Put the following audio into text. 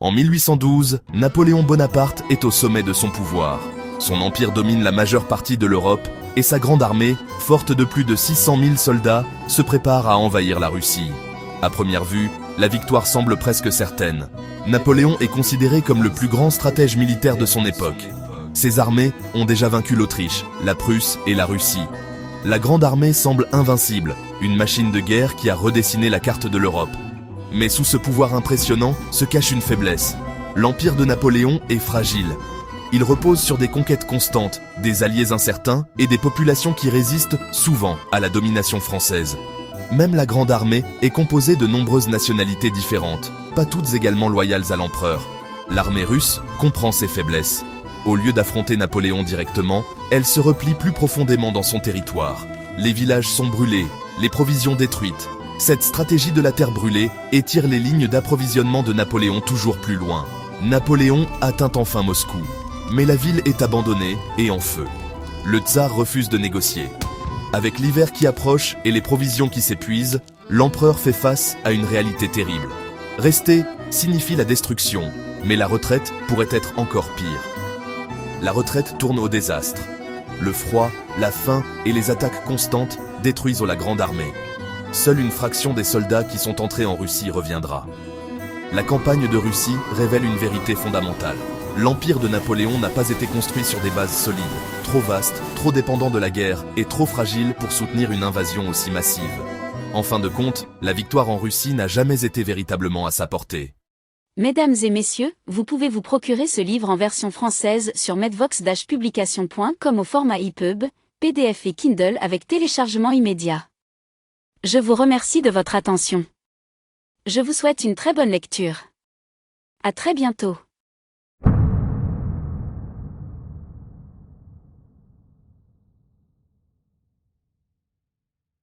En 1812, Napoléon Bonaparte est au sommet de son pouvoir. Son empire domine la majeure partie de l'Europe et sa grande armée, forte de plus de 600 000 soldats, se prépare à envahir la Russie. À première vue, la victoire semble presque certaine. Napoléon est considéré comme le plus grand stratège militaire de son époque. Ses armées ont déjà vaincu l'Autriche, la Prusse et la Russie. La Grande Armée semble invincible, une machine de guerre qui a redessiné la carte de l'Europe. Mais sous ce pouvoir impressionnant se cache une faiblesse. L'empire de Napoléon est fragile. Il repose sur des conquêtes constantes, des alliés incertains et des populations qui résistent souvent à la domination française. Même la Grande Armée est composée de nombreuses nationalités différentes, pas toutes également loyales à l'empereur. L'armée russe comprend ses faiblesses. Au lieu d'affronter Napoléon directement, elle se replie plus profondément dans son territoire. Les villages sont brûlés, les provisions détruites. Cette stratégie de la terre brûlée étire les lignes d'approvisionnement de Napoléon toujours plus loin. Napoléon atteint enfin Moscou, mais la ville est abandonnée et en feu. Le tsar refuse de négocier. Avec l'hiver qui approche et les provisions qui s'épuisent, l'empereur fait face à une réalité terrible. Rester signifie la destruction, mais la retraite pourrait être encore pire. La retraite tourne au désastre. Le froid, la faim et les attaques constantes détruisent la Grande Armée. Seule une fraction des soldats qui sont entrés en Russie reviendra. La campagne de Russie révèle une vérité fondamentale. L'empire de Napoléon n'a pas été construit sur des bases solides, trop vastes, trop dépendant de la guerre et trop fragile pour soutenir une invasion aussi massive. En fin de compte, la victoire en Russie n'a jamais été véritablement à sa portée. Mesdames et messieurs, vous pouvez vous procurer ce livre en version française sur medvox-publication.com au format EPUB, PDF et Kindle avec téléchargement immédiat. Je vous remercie de votre attention. Je vous souhaite une très bonne lecture. À très bientôt.